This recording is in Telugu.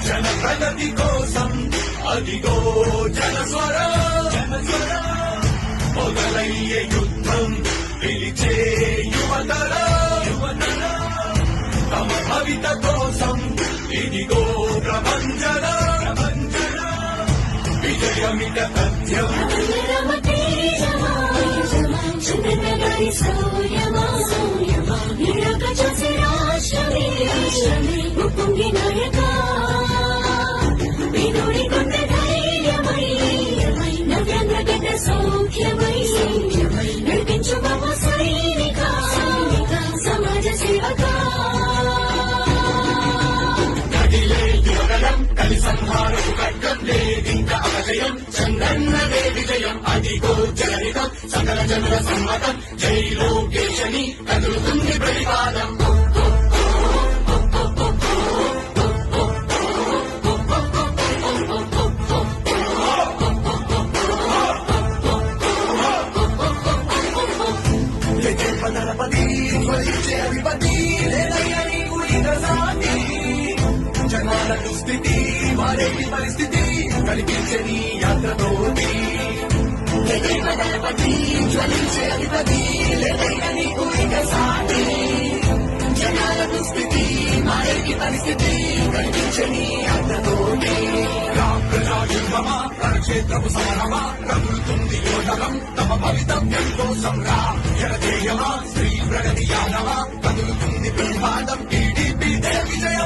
జన ప్రగతి కోసం అదిగో జనస్వర మొదలయ్యే యుద్ధం పిలిచే యువతర తమ భవిత కోసం ఇదిగో ప్రభంజన విజయమిట సత్యం ఉప్పొంగి నాయక వినుడి కొండ ధైర్యమై నవ్యాంధ్ర గడ్డ సౌఖ్యమై నడిపించు బాబు సైనిక సమాజ సేవక కదిలే యువగలం కలి సంహారపు ఖడ్గం లేదింక అపజయం చందన్నదే విజయం అదిగో జనహితం సకల జనుల సమ్మతం జై లోకేశని కదులుతుంది ప్రతిపాదం నరపతి జ్వలించే అధిపతి లేదయ్యా నీకు ఇక సాటి జనాల దుస్థితి మారేటి పరిస్థితి కనిపించే నీ యాత్రతోటి నరపతి జ్వలించే అధిపతి లేదయ్యా నీకు ఇక సాటి జనాల దుస్థితి మారేటి పరిస్థితి కనిపించే నీ యాత్రతోటి ప్రజాయుద్ధమా రణక్షేత్రపు సమరమా రగులుతుంది యోధనం తమ భవితవ్యం కోసం రా జనజేయమా శ్రీ ప్రగతి యానమా కదులుతుంది ప్రతిపాదం టీడీపీ విజయ